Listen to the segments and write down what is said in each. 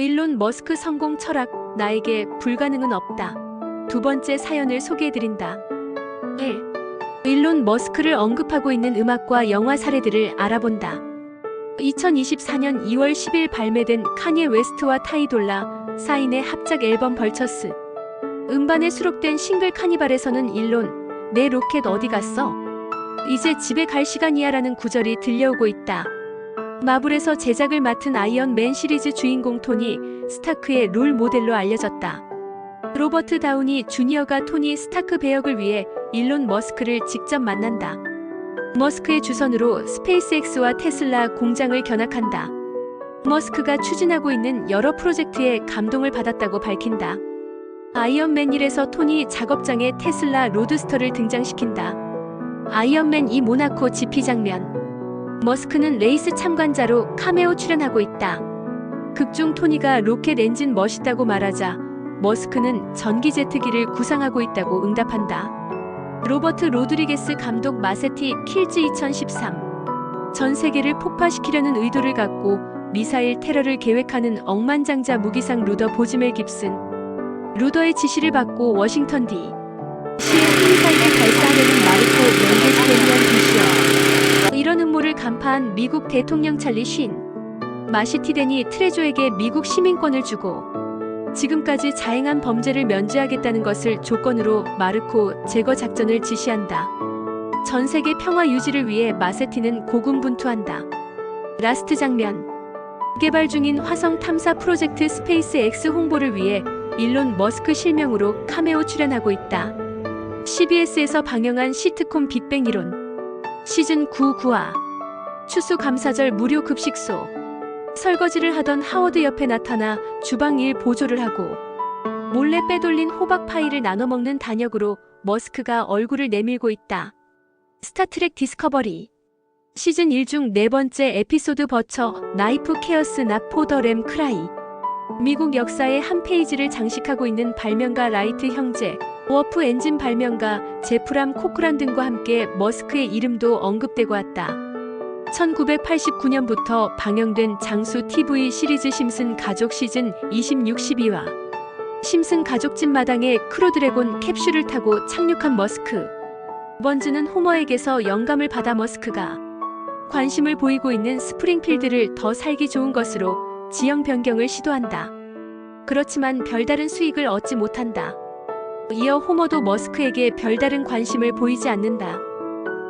일론 머스크 성공 철학, 나에게 불가능은 없다. 두 번째 사연을 소개해드린다. 1. 일론 머스크를 언급하고 있는 음악과 영화 사례들을 알아본다. 2024년 2월 10일 발매된 카니에 웨스트와 타이 돌라 사인의 합작 앨범 벌처스 음반에 수록된 싱글 카니발에서는 일론, 내 로켓 어디 갔어? 이제 집에 갈 시간이야 라는 구절이 들려오고 있다. 마블에서 제작을 맡은 아이언맨 시리즈 주인공 토니 스타크의 롤 모델로 알려졌다. 로버트 다우니 주니어가 토니 스타크 배역을 위해 일론 머스크를 직접 만난다. 머스크의 주선으로 스페이스X와 테슬라 공장을 견학한다. 머스크가 추진하고 있는 여러 프로젝트에 감동을 받았다고 밝힌다. 아이언맨 1에서 토니 작업장에 테슬라 로드스터를 등장시킨다. 아이언맨 2 모나코 GP 장면. 머스크는 레이스 참관자로 카메오 출연하고 있다. 극중 토니가 로켓 엔진 멋있다고 말하자 머스크는 전기 제트기를 구상하고 있다고 응답한다. 로버트 로드리게스 감독 마세티 킬즈 2013. 전 세계를 폭파시키려는 의도를 갖고 미사일 테러를 계획하는 억만장자 무기상 루더 보즈멜 깁슨. 루더의 지시를 받고 워싱턴 D.C.에 미사일을 발사하려는 마르코 멘데스 데미안 부시어. 이런 음모를 간파한 미국 대통령 찰리 쉰. 마시티덴이 트레조에게 미국 시민권을 주고 지금까지 자행한 범죄를 면제하겠다는 것을 조건으로 마르코 제거 작전을 지시한다. 전 세계 평화 유지를 위해 마세티는 고군분투한다. 라스트 장면. 개발 중인 화성 탐사 프로젝트 스페이스 X 홍보를 위해 일론 머스크 실명으로 카메오 출연하고 있다. CBS에서 방영한 시트콤 빅뱅 이론 시즌 9 9화. 추수감사절 무료 급식소. 설거지를 하던 하워드 옆에 나타나 주방 일 보조를 하고 몰래 빼돌린 호박 파이를 나눠 먹는 단역으로 머스크가 얼굴을 내밀고 있다. 스타트렉 디스커버리. 시즌 1 중 네 번째 에피소드 버처 나이프 케어스 낫 포더 램 크라이. 미국 역사의 한 페이지를 장식하고 있는 발명가 라이트 형제, 워프 엔진 발명가 제프람 코크란 등과 함께 머스크의 이름도 언급되고 왔다. 1989년부터 방영된 장수 TV 시리즈 심슨 가족 시즌 26, 12화. 심슨 가족집 마당에 크루드래곤 캡슐을 타고 착륙한 머스크. 번즈는 호머에게서 영감을 받아 머스크가 관심을 보이고 있는 스프링필드를 더 살기 좋은 것으로 지형 변경을 시도한다. 그렇지만 별다른 수익을 얻지 못한다. 이어 호머도 머스크에게 별다른 관심을 보이지 않는다.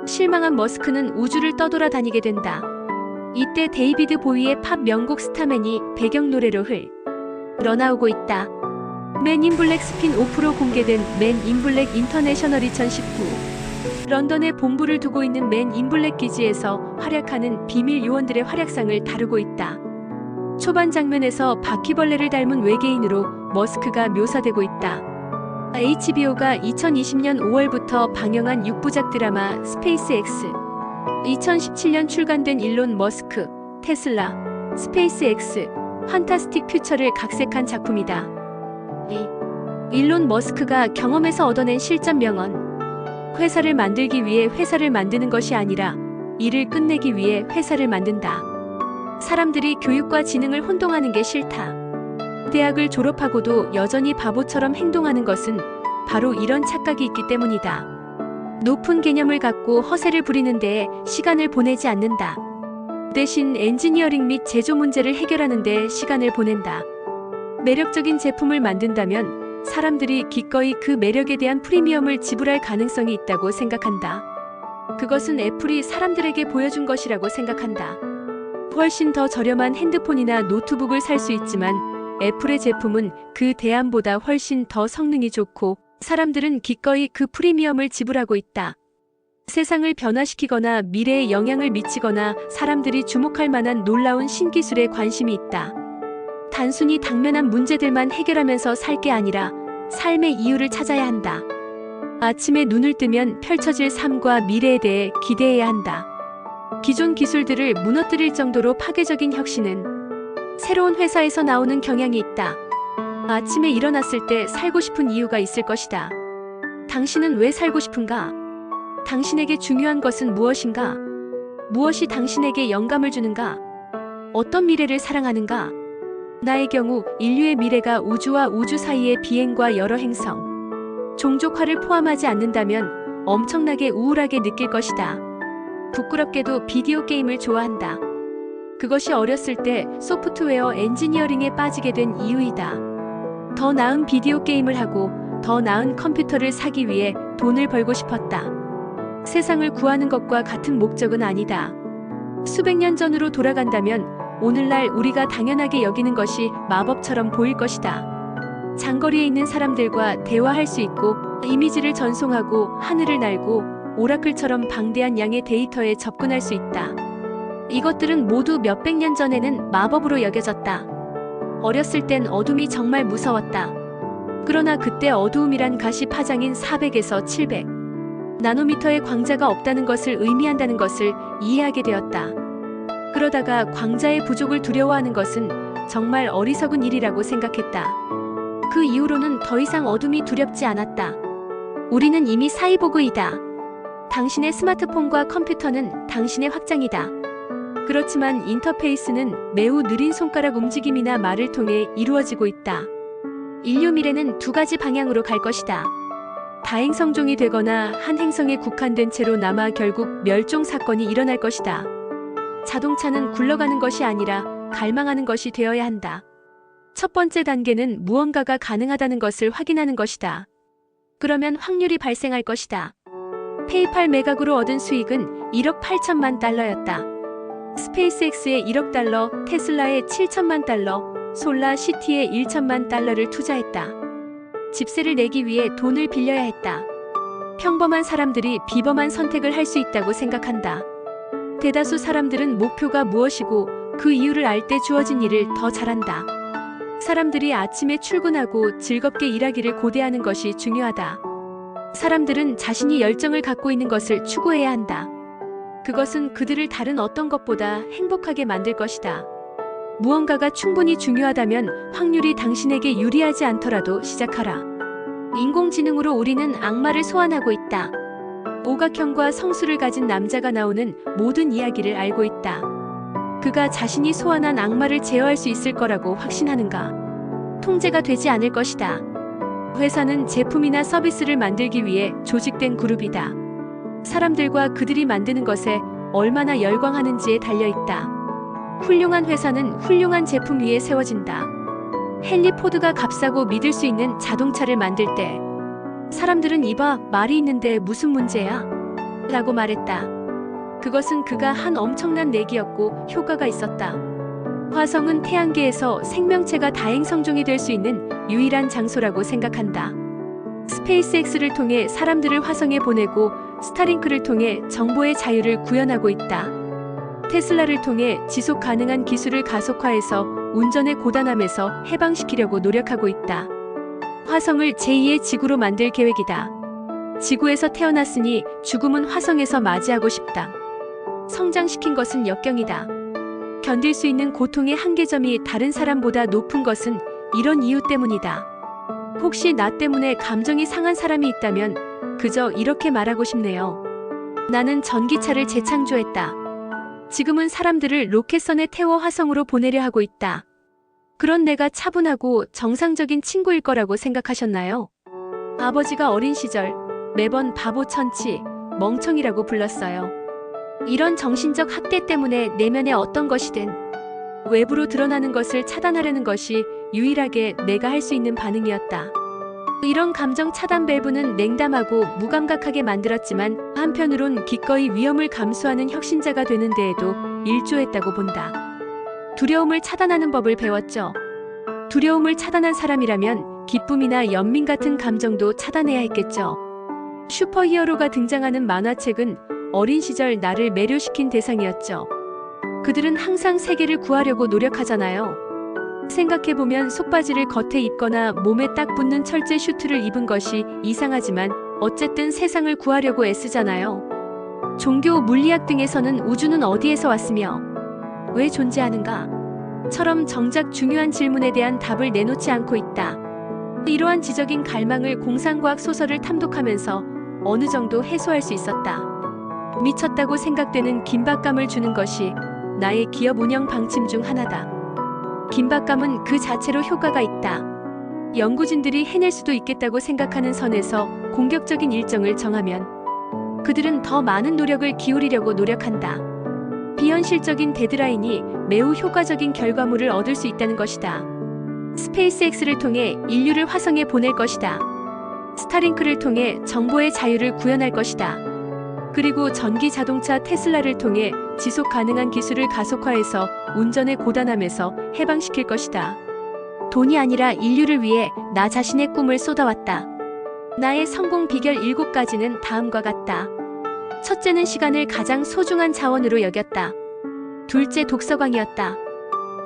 실망한 머스크는 우주를 떠돌아다니게 된다. 이때 데이비드 보위의 팝 명곡 스타맨이 배경노래로 흘러나오고 있다. 맨 인 블랙 스핀오프로 공개된 맨 인 블랙 인터내셔널 2019. 런던에 본부를 두고 있는 맨 인 블랙 기지에서 활약하는 비밀 요원들의 활약상을 다루고 있다. 초반 장면에서 바퀴벌레를 닮은 외계인으로 머스크가 묘사되고 있다. HBO가 2020년 5월부터 방영한 6부작 드라마 스페이스X. 2017년 출간된 일론 머스크, 테슬라, 스페이스X, 판타스틱 퓨처를 각색한 작품이다. 일론 머스크가 경험에서 얻어낸 실전 명언. 회사를 만들기 위해 회사를 만드는 것이 아니라 일을 끝내기 위해 회사를 만든다. 사람들이 교육과 지능을 혼동하는 게 싫다. 대학을 졸업하고도 여전히 바보처럼 행동하는 것은 바로 이런 착각이 있기 때문이다. 높은 개념을 갖고 허세를 부리는 데에 시간을 보내지 않는다. 대신 엔지니어링 및 제조 문제를 해결하는 데 시간을 보낸다. 매력적인 제품을 만든다면 사람들이 기꺼이 그 매력에 대한 프리미엄을 지불할 가능성이 있다고 생각한다. 그것은 애플이 사람들에게 보여준 것이라고 생각한다. 훨씬 더 저렴한 핸드폰이나 노트북을 살 수 있지만 애플의 제품은 그 대안보다 훨씬 더 성능이 좋고 사람들은 기꺼이 그 프리미엄을 지불하고 있다. 세상을 변화시키거나 미래에 영향을 미치거나 사람들이 주목할 만한 놀라운 신기술에 관심이 있다. 단순히 당면한 문제들만 해결하면서 살 게 아니라 삶의 이유를 찾아야 한다. 아침에 눈을 뜨면 펼쳐질 삶과 미래에 대해 기대해야 한다. 기존 기술들을 무너뜨릴 정도로 파괴적인 혁신은 새로운 회사에서 나오는 경향이 있다. 아침에 일어났을 때 살고 싶은 이유가 있을 것이다. 당신은 왜 살고 싶은가? 당신에게 중요한 것은 무엇인가? 무엇이 당신에게 영감을 주는가? 어떤 미래를 사랑하는가? 나의 경우 인류의 미래가 우주와 우주 사이의 비행과 여러 행성, 종족화를 포함하지 않는다면 엄청나게 우울하게 느낄 것이다. 부끄럽게도 비디오 게임을 좋아한다. 그것이 어렸을 때 소프트웨어 엔지니어링에 빠지게 된 이유이다. 더 나은 비디오 게임을 하고 더 나은 컴퓨터를 사기 위해 돈을 벌고 싶었다. 세상을 구하는 것과 같은 목적은 아니다. 수백 년 전으로 돌아간다면 오늘날 우리가 당연하게 여기는 것이 마법처럼 보일 것이다. 장거리에 있는 사람들과 대화할 수 있고 이미지를 전송하고 하늘을 날고 오라클처럼 방대한 양의 데이터에 접근할 수 있다. 이것들은 모두 몇백 년 전에는 마법으로 여겨졌다. 어렸을 땐 어둠이 정말 무서웠다. 그러나 그때 어두움이란 가시 파장인 400에서 700 나노미터의 광자가 없다는 것을 의미한다는 것을 이해하게 되었다. 그러다가 광자의 부족을 두려워하는 것은 정말 어리석은 일이라고 생각했다. 그 이후로는 더 이상 어둠이 두렵지 않았다. 우리는 이미 사이보그이다. 당신의 스마트폰과 컴퓨터는 당신의 확장이다. 그렇지만 인터페이스는 매우 느린 손가락 움직임이나 말을 통해 이루어지고 있다. 인류 미래는 두 가지 방향으로 갈 것이다. 다행성종이 되거나 한 행성에 국한된 채로 남아 결국 멸종 사건이 일어날 것이다. 자동차는 굴러가는 것이 아니라 갈망하는 것이 되어야 한다. 첫 번째 단계는 무언가가 가능하다는 것을 확인하는 것이다. 그러면 확률이 발생할 것이다. 페이팔 매각으로 얻은 수익은 1억 8천만 달러였다. 스페이스X에 1억 달러, 테슬라에 7천만 달러, 솔라시티에 1천만 달러를 투자했다. 집세를 내기 위해 돈을 빌려야 했다. 평범한 사람들이 비범한 선택을 할 수 있다고 생각한다. 대다수 사람들은 목표가 무엇이고 그 이유를 알 때 주어진 일을 더 잘한다. 사람들이 아침에 출근하고 즐겁게 일하기를 고대하는 것이 중요하다. 사람들은 자신이 열정을 갖고 있는 것을 추구해야 한다. 그것은 그들을 다른 어떤 것보다 행복하게 만들 것이다. 무언가가 충분히 중요하다면 확률이 당신에게 유리하지 않더라도 시작하라. 인공지능으로 우리는 악마를 소환하고 있다. 오각형과 성수를 가진 남자가 나오는 모든 이야기를 알고 있다. 그가 자신이 소환한 악마를 제어할 수 있을 거라고 확신하는가? 통제가 되지 않을 것이다. 회사는 제품이나 서비스를 만들기 위해 조직된 그룹이다. 사람들과 그들이 만드는 것에 얼마나 열광하는지에 달려있다. 훌륭한 회사는 훌륭한 제품 위에 세워진다. 헨리 포드가 값싸고 믿을 수 있는 자동차를 만들 때 사람들은 이봐, 말이 있는데 무슨 문제야? 라고 말했다. 그것은 그가 한 엄청난 내기였고 효과가 있었다. 화성은 태양계에서 생명체가 다행성종이 될 수 있는 유일한 장소라고 생각한다. 스페이스X를 통해 사람들을 화성에 보내고 스타링크를 통해 정보의 자유를 구현하고 있다. 테슬라를 통해 지속 가능한 기술을 가속화해서 운전의 고단함에서 해방시키려고 노력하고 있다. 화성을 제2의 지구로 만들 계획이다. 지구에서 태어났으니 죽음은 화성에서 맞이하고 싶다. 성장시킨 것은 역경이다. 견딜 수 있는 고통의 한계점이 다른 사람보다 높은 것은 이런 이유 때문이다. 혹시 나 때문에 감정이 상한 사람이 있다면 그저 이렇게 말하고 싶네요. 나는 전기차를 재창조했다. 지금은 사람들을 로켓선에 태워 화성으로 보내려 하고 있다. 그런 내가 차분하고 정상적인 친구일 거라고 생각하셨나요? 아버지가 어린 시절 매번 바보 천치, 멍청이라고 불렀어요. 이런 정신적 학대 때문에 내면에 어떤 것이든 외부로 드러나는 것을 차단하려는 것이 유일하게 내가 할 수 있는 반응이었다. 이런 감정 차단 밸브는 냉담하고 무감각하게 만들었지만 한편으론 기꺼이 위험을 감수하는 혁신자가 되는 데에도 일조했다고 본다. 두려움을 차단하는 법을 배웠죠. 두려움을 차단한 사람이라면 기쁨이나 연민 같은 감정도 차단해야 했겠죠. 슈퍼히어로가 등장하는 만화책은 어린 시절 나를 매료시킨 대상이었죠. 그들은 항상 세계를 구하려고 노력하잖아요. 생각해보면 속바지를 겉에 입거나 몸에 딱 붙는 철제 슈트를 입은 것이 이상하지만 어쨌든 세상을 구하려고 애쓰잖아요. 종교, 물리학 등에서는 우주는 어디에서 왔으며 왜 존재하는가? 처럼 정작 중요한 질문에 대한 답을 내놓지 않고 있다. 이러한 지적인 갈망을 공상과학 소설을 탐독하면서 어느 정도 해소할 수 있었다. 미쳤다고 생각되는 긴박감을 주는 것이 나의 기업 운영 방침 중 하나다. 긴박감은 그 자체로 효과가 있다. 연구진들이 해낼 수도 있겠다고 생각하는 선에서 공격적인 일정을 정하면 그들은 더 많은 노력을 기울이려고 노력한다. 비현실적인 데드라인이 매우 효과적인 결과물을 얻을 수 있다는 것이다. 스페이스X를 통해 인류를 화성에 보낼 것이다. 스타링크를 통해 정보의 자유를 구현할 것이다. 그리고 전기 자동차 테슬라를 통해 지속 가능한 기술을 가속화해서 운전의 고단함에서 해방시킬 것이다. 돈이 아니라 인류를 위해 나 자신의 꿈을 쏟아왔다. 나의 성공 비결 7가지는 다음과 같다. 첫째는 시간을 가장 소중한 자원으로 여겼다. 둘째, 독서광이었다.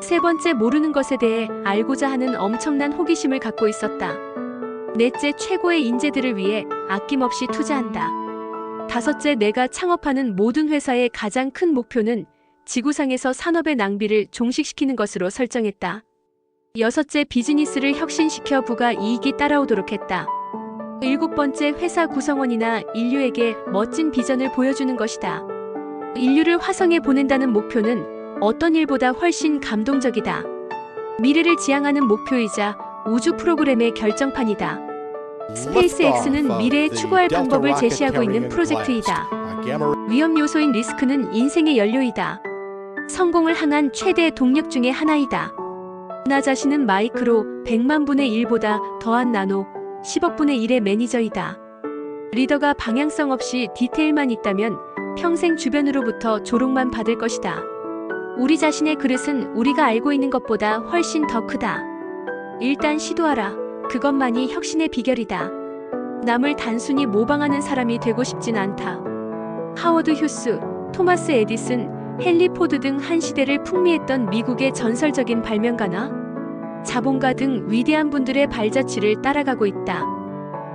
세 번째, 모르는 것에 대해 알고자 하는 엄청난 호기심을 갖고 있었다. 넷째, 최고의 인재들을 위해 아낌없이 투자한다. 다섯째, 내가 창업하는 모든 회사의 가장 큰 목표는 지구상에서 산업의 낭비를 종식시키는 것으로 설정했다. 여섯째, 비즈니스를 혁신시켜 부가 이익이 따라오도록 했다. 일곱 번째, 회사 구성원이나 인류에게 멋진 비전을 보여주는 것이다. 인류를 화성에 보낸다는 목표는 어떤 일보다 훨씬 감동적이다. 미래를 지향하는 목표이자 우주 프로그램의 결정판이다. 스페이스X는 미래에 추구할 방법을 제시하고 있는 프로젝트이다. 위험 요소인 리스크는 인생의 연료이다. 성공을 향한 최대 동력 중의 하나이다. 나 자신은 마이크로 100만 분의 1보다 더한 나노 10억 분의 1의 매니저이다. 리더가 방향성 없이 디테일만 있다면 평생 주변으로부터 조롱만 받을 것이다. 우리 자신의 그릇은 우리가 알고 있는 것보다 훨씬 더 크다. 일단 시도하라. 그것만이 혁신의 비결이다. 남을 단순히 모방하는 사람이 되고 싶진 않다. 하워드 휴스, 토마스 에디슨, 헨리 포드 등 한 시대를 풍미했던 미국의 전설적인 발명가나 자본가 등 위대한 분들의 발자취를 따라가고 있다.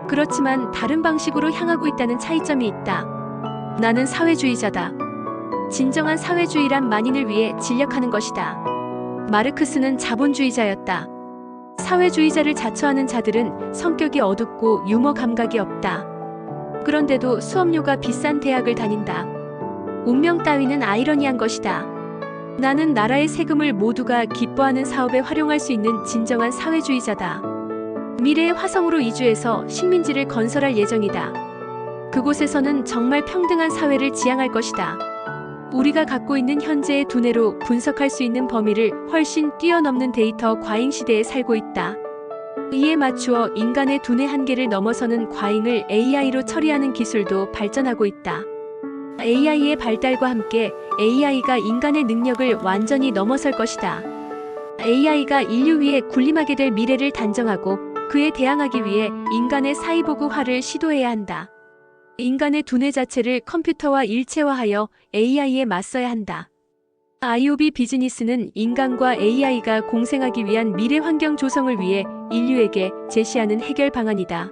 그렇지만 다른 방식으로 향하고 있다는 차이점이 있다. 나는 사회주의자다. 진정한 사회주의란 만인을 위해 진력하는 것이다. 마르크스는 자본주의자였다. 사회주의자를 자처하는 자들은 성격이 어둡고 유머 감각이 없다. 그런데도 수업료가 비싼 대학을 다닌다. 운명 따위는 아이러니한 것이다. 나는 나라의 세금을 모두가 기뻐하는 사업에 활용할 수 있는 진정한 사회주의자다. 미래의 화성으로 이주해서 식민지를 건설할 예정이다. 그곳에서는 정말 평등한 사회를 지향할 것이다. 우리가 갖고 있는 현재의 두뇌로 분석할 수 있는 범위를 훨씬 뛰어넘는 데이터 과잉 시대에 살고 있다. 이에 맞추어 인간의 두뇌 한계를 넘어서는 과잉을 AI로 처리하는 기술도 발전하고 있다. AI의 발달과 함께 AI가 인간의 능력을 완전히 넘어설 것이다. AI가 인류 위에 군림하게 될 미래를 단정하고 그에 대항하기 위해 인간의 사이보그화를 시도해야 한다. 인간의 두뇌 자체를 컴퓨터와 일체화하여 AI에 맞서야 한다. IOB 비즈니스는 인간과 AI가 공생하기 위한 미래 환경 조성을 위해 인류에게 제시하는 해결 방안이다.